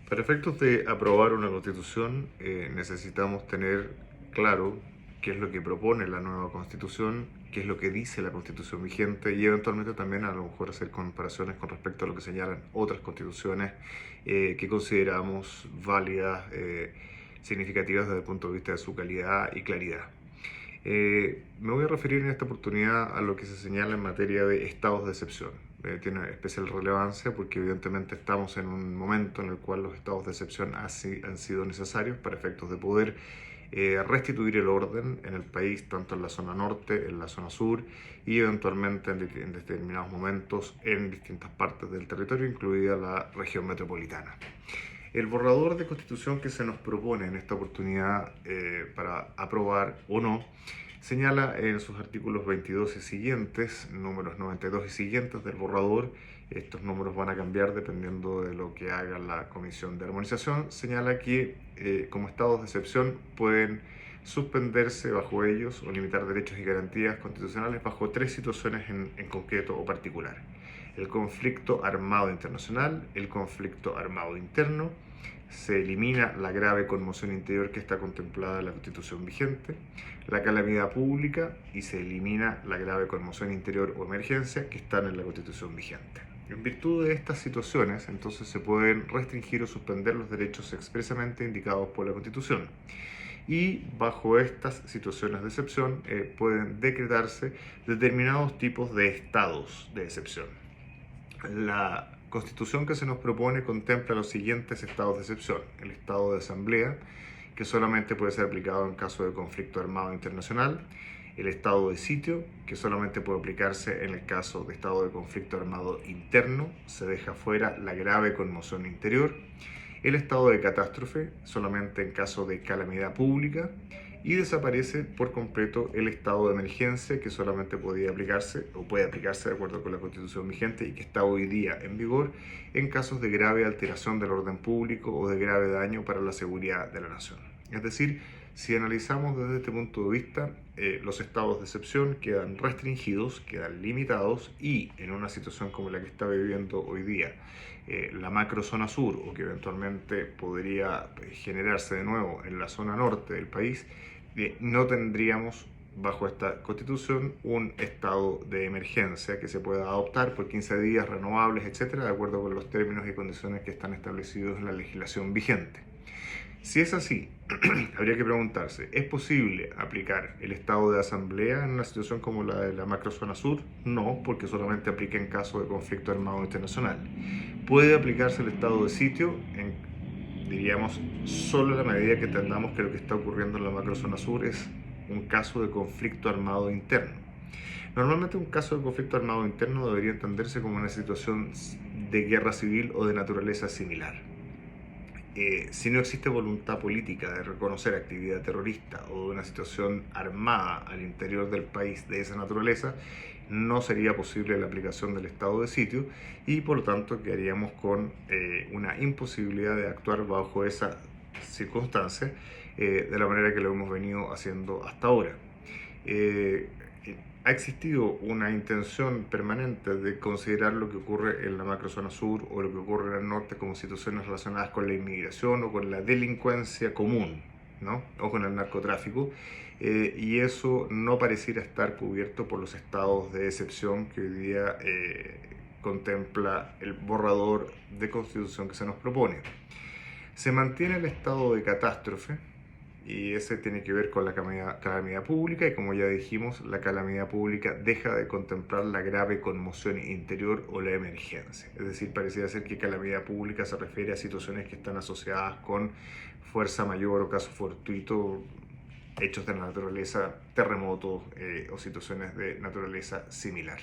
Para efectos de aprobar una constitución, necesitamos tener claro qué es lo que propone la nueva constitución, qué es lo que dice la constitución vigente y eventualmente también a lo mejor hacer comparaciones con respecto a lo que señalan otras constituciones que consideramos válidas, significativas desde el punto de vista de su calidad y claridad. Me voy a referir en esta oportunidad a lo que se señala en materia de estados de excepción. Tiene especial relevancia porque evidentemente estamos en un momento en el cual los estados de excepción han sido necesarios para efectos de poder restituir el orden en el país, tanto en la zona norte, en la zona sur y eventualmente en determinados momentos en distintas partes del territorio, incluida la región metropolitana. El borrador de constitución que se nos propone en esta oportunidad para aprobar o no señala en sus artículos 22 y siguientes, números 92 y siguientes del borrador, estos números van a cambiar dependiendo de lo que haga la Comisión de Armonización, señala que como estados de excepción pueden suspenderse bajo ellos o limitar derechos y garantías constitucionales bajo tres situaciones en concreto o particular: el conflicto armado internacional, el conflicto armado interno, se elimina la grave conmoción interior que está contemplada en la Constitución vigente, la calamidad pública y se elimina la grave conmoción interior o emergencia que están en la Constitución vigente. En virtud de estas situaciones, entonces se pueden restringir o suspender los derechos expresamente indicados por la Constitución. Y bajo estas situaciones de excepción pueden decretarse determinados tipos de estados de excepción. La Constitución que se nos propone contempla los siguientes estados de excepción: el estado de asamblea, que solamente puede ser aplicado en caso de conflicto armado internacional; el estado de sitio, que solamente puede aplicarse en el caso de estado de conflicto armado interno, se deja fuera la grave conmoción interior; el estado de catástrofe, solamente en caso de calamidad pública; y desaparece por completo el estado de emergencia, que solamente podía aplicarse o puede aplicarse de acuerdo con la Constitución vigente y que está hoy día en vigor en casos de grave alteración del orden público o de grave daño para la seguridad de la nación. Es decir, si analizamos desde este punto de vista, los estados de excepción quedan restringidos, quedan limitados, y en una situación como la que está viviendo hoy día la macrozona sur, o que eventualmente podría generarse de nuevo en la zona norte del país, no tendríamos bajo esta constitución un estado de emergencia que se pueda adoptar por 15 días renovables, etcétera, de acuerdo con los términos y condiciones que están establecidos en la legislación vigente. Si es así, habría que preguntarse: ¿es posible aplicar el estado de asamblea en una situación como la de la macrozona sur? No, porque solamente aplica en caso de conflicto armado internacional. ¿Puede aplicarse el estado de sitio? Diríamos, solo en la medida que entendamos que lo que está ocurriendo en la macrozona sur es un caso de conflicto armado interno. Normalmente un caso de conflicto armado interno debería entenderse como una situación de guerra civil o de naturaleza similar. Si no existe voluntad política de reconocer actividad terrorista o de una situación armada al interior del país de esa naturaleza, no sería posible la aplicación del estado de sitio y por lo tanto quedaríamos con una imposibilidad de actuar bajo esa circunstancia de la manera que lo hemos venido haciendo hasta ahora. Ha existido una intención permanente de considerar lo que ocurre en la macrozona sur o lo que ocurre en el norte como situaciones relacionadas con la inmigración o con la delincuencia común, ¿no? O con el narcotráfico, y eso no pareciera estar cubierto por los estados de excepción que hoy día contempla el borrador de constitución que se nos propone. Se mantiene el estado de catástrofe, y ese tiene que ver con la calamidad pública, y como ya dijimos, la calamidad pública deja de contemplar la grave conmoción interior o la emergencia. Es decir, pareciera ser que calamidad pública se refiere a situaciones que están asociadas con fuerza mayor o caso fortuito, hechos de la naturaleza, terremotos o situaciones de naturaleza similar.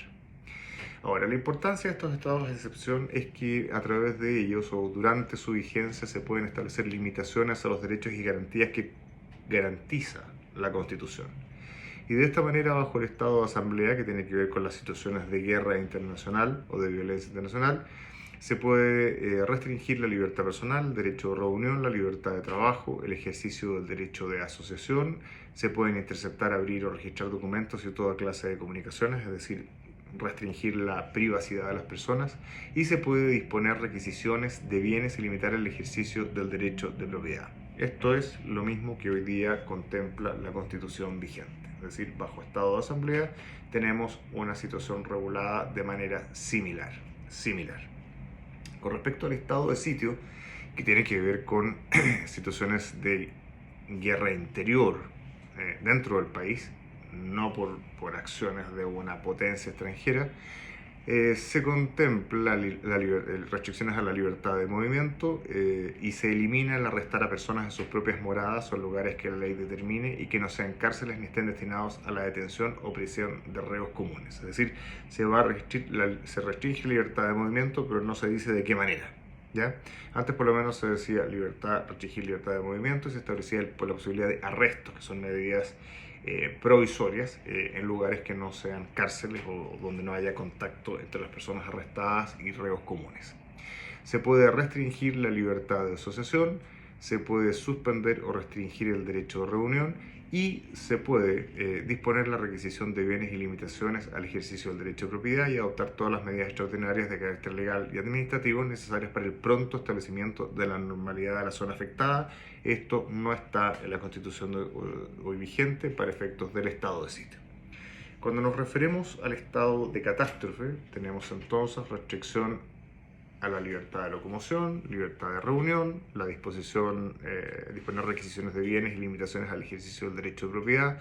Ahora, la importancia de estos estados de excepción es que a través de ellos o durante su vigencia se pueden establecer limitaciones a los derechos y garantías que garantiza la Constitución. Y de esta manera, bajo el estado de asamblea, que tiene que ver con las situaciones de guerra internacional o de violencia internacional, se puede restringir la libertad personal, el derecho de reunión, la libertad de trabajo, el ejercicio del derecho de asociación, se pueden interceptar, abrir o registrar documentos y toda clase de comunicaciones, es decir, restringir la privacidad de las personas y se puede disponer requisiciones de bienes y limitar el ejercicio del derecho de propiedad. Esto es lo mismo que hoy día contempla la Constitución vigente. Es decir, bajo estado de asamblea tenemos una situación regulada de manera similar. Con respecto al estado de sitio, que tiene que ver con situaciones de guerra interior dentro del país, no por acciones de una potencia extranjera, se contempla restricciones a la libertad de movimiento y se elimina el arrestar a personas en sus propias moradas o lugares que la ley determine y que no sean cárceles ni estén destinados a la detención o prisión de reos comunes. Es decir, se restringe la libertad de movimiento, pero no se dice de qué manera. ¿Ya? Antes por lo menos se decía restringir libertad de movimiento y se establecía la posibilidad de arrestos, que son medidas provisorias en lugares que no sean cárceles o donde no haya contacto entre las personas arrestadas y reos comunes. Se puede restringir la libertad de asociación, se puede suspender o restringir el derecho de reunión y se puede disponer la requisición de bienes y limitaciones al ejercicio del derecho de propiedad y adoptar todas las medidas extraordinarias de carácter legal y administrativo necesarias para el pronto establecimiento de la normalidad de la zona afectada. Esto no está en la Constitución hoy vigente para efectos del estado de sitio. Cuando nos referimos al estado de catástrofe, tenemos entonces restricción a la libertad de locomoción, libertad de reunión, la disponer requisiciones de bienes y limitaciones al ejercicio del derecho de propiedad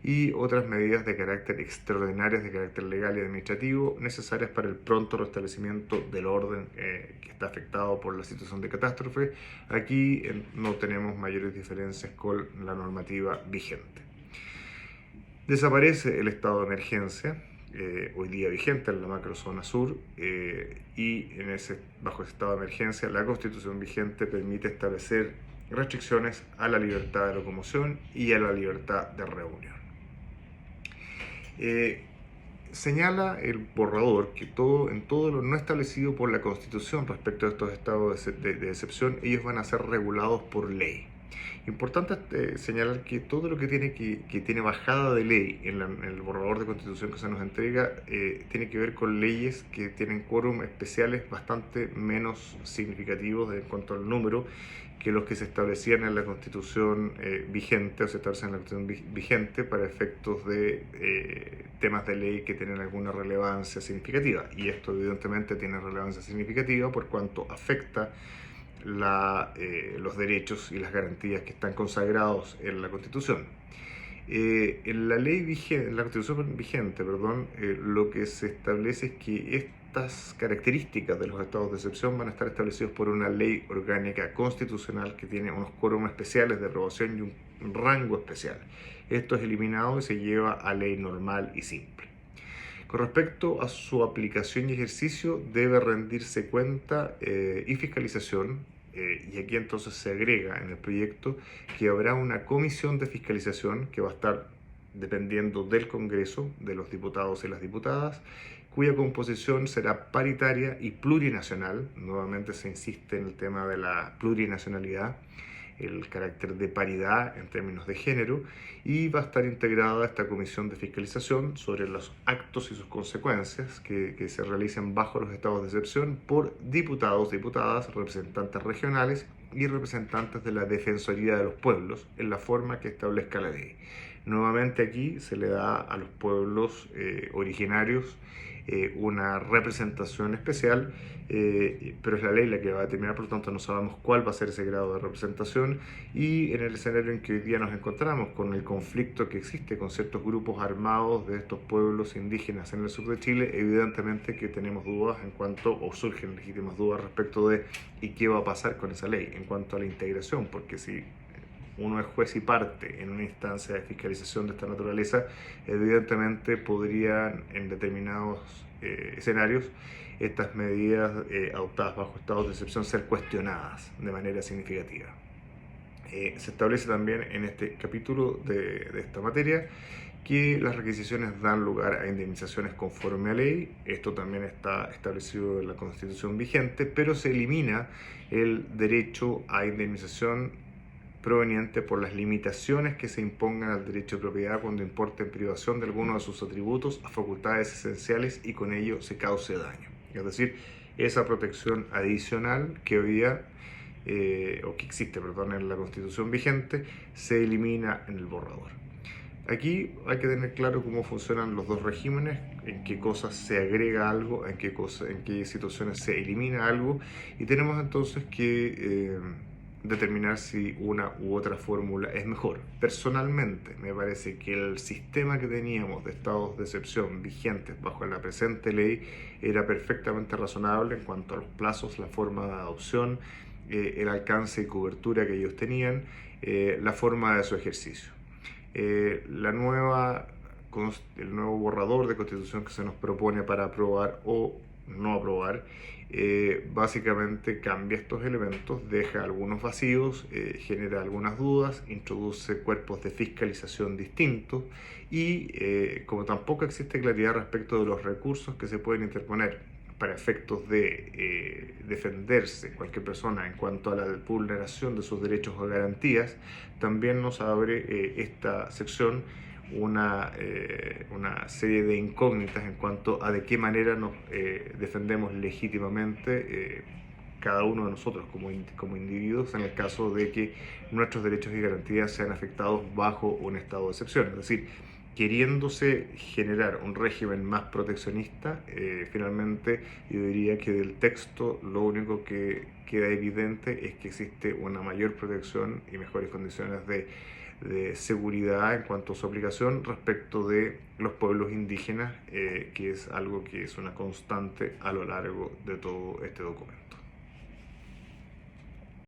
y otras medidas de carácter extraordinarias de carácter legal y administrativo necesarias para el pronto restablecimiento del orden que está afectado por la situación de catástrofe. Aquí no tenemos mayores diferencias con la normativa vigente. Desaparece el estado de emergencia, hoy día vigente en la macrozona sur, y bajo ese estado de emergencia la Constitución vigente permite establecer restricciones a la libertad de locomoción y a la libertad de reunión. Señala el borrador que en todo lo no establecido por la Constitución respecto a estos estados de excepción, ellos van a ser regulados por ley. Importante señalar que todo lo que tiene bajada de ley en el borrador de Constitución que se nos entrega tiene que ver con leyes que tienen quórum especiales bastante menos significativos en cuanto al número que los que se establecían en la Constitución vigente o se establecen en la Constitución vigente para efectos de temas de ley que tienen alguna relevancia significativa. Y esto evidentemente tiene relevancia significativa por cuanto afecta los derechos y las garantías que están consagrados en la Constitución. En la Constitución vigente, lo que se establece es que estas características de los estados de excepción van a estar establecidos por una ley orgánica constitucional que tiene unos quórum especiales de aprobación y un rango especial. Esto es eliminado y se lleva a ley normal y simple. Con respecto a su aplicación y ejercicio, debe rendirse cuenta y fiscalización, y aquí entonces se agrega en el proyecto que habrá una comisión de fiscalización que va a estar dependiendo del Congreso, de los diputados y las diputadas, cuya composición será paritaria y plurinacional. Nuevamente se insiste en el tema de la plurinacionalidad, el carácter de paridad en términos de género, y va a estar integrada esta comisión de fiscalización sobre los actos y sus consecuencias que se realicen bajo los estados de excepción por diputados, diputadas, representantes regionales y representantes de la Defensoría de los Pueblos en la forma que establezca la ley. Nuevamente aquí se le da a los pueblos originarios una representación especial, pero es la ley la que va a determinar, por lo tanto no sabemos cuál va a ser ese grado de representación, y en el escenario en que hoy día nos encontramos con el conflicto que existe con ciertos grupos armados de estos pueblos indígenas en el sur de Chile, evidentemente que tenemos dudas o surgen legítimas dudas respecto de ¿y qué va a pasar con esa ley en cuanto a la integración? Porque si uno es juez y parte en una instancia de fiscalización de esta naturaleza, evidentemente podrían en determinados escenarios estas medidas adoptadas bajo estados de excepción ser cuestionadas de manera significativa. Se establece también en este capítulo de esta materia que las requisiciones dan lugar a indemnizaciones conforme a ley. Esto también está establecido en la Constitución vigente, pero se elimina el derecho a indemnización proveniente por las limitaciones que se impongan al derecho de propiedad cuando importe en privación de alguno de sus atributos a facultades esenciales y con ello se cause daño. Es decir, esa protección adicional que hoy día, o que existe, perdón, en la Constitución vigente, se elimina en el borrador. Aquí hay que tener claro cómo funcionan los dos regímenes, en qué cosas se agrega algo, en qué situaciones se elimina algo, y tenemos entonces que determinar si una u otra fórmula es mejor. Personalmente, me parece que el sistema que teníamos de estados de excepción vigentes bajo la presente ley era perfectamente razonable en cuanto a los plazos, la forma de adopción, el alcance y cobertura que ellos tenían, la forma de su ejercicio. El nuevo borrador de constitución que se nos propone para aprobar o no aprobar, básicamente cambia estos elementos, deja algunos vacíos, genera algunas dudas, introduce cuerpos de fiscalización distintos y como tampoco existe claridad respecto de los recursos que se pueden interponer para efectos de defenderse cualquier persona en cuanto a la vulneración de sus derechos o garantías, también nos abre esta sección una serie de incógnitas en cuanto a de qué manera nos defendemos legítimamente cada uno de nosotros como individuos en el caso de que nuestros derechos y garantías sean afectados bajo un estado de excepción. Es decir, queriéndose generar un régimen más proteccionista, finalmente yo diría que del texto lo único que queda evidente es que existe una mayor protección y mejores condiciones de seguridad en cuanto a su aplicación respecto de los pueblos indígenas, que es algo que es una constante a lo largo de todo este documento.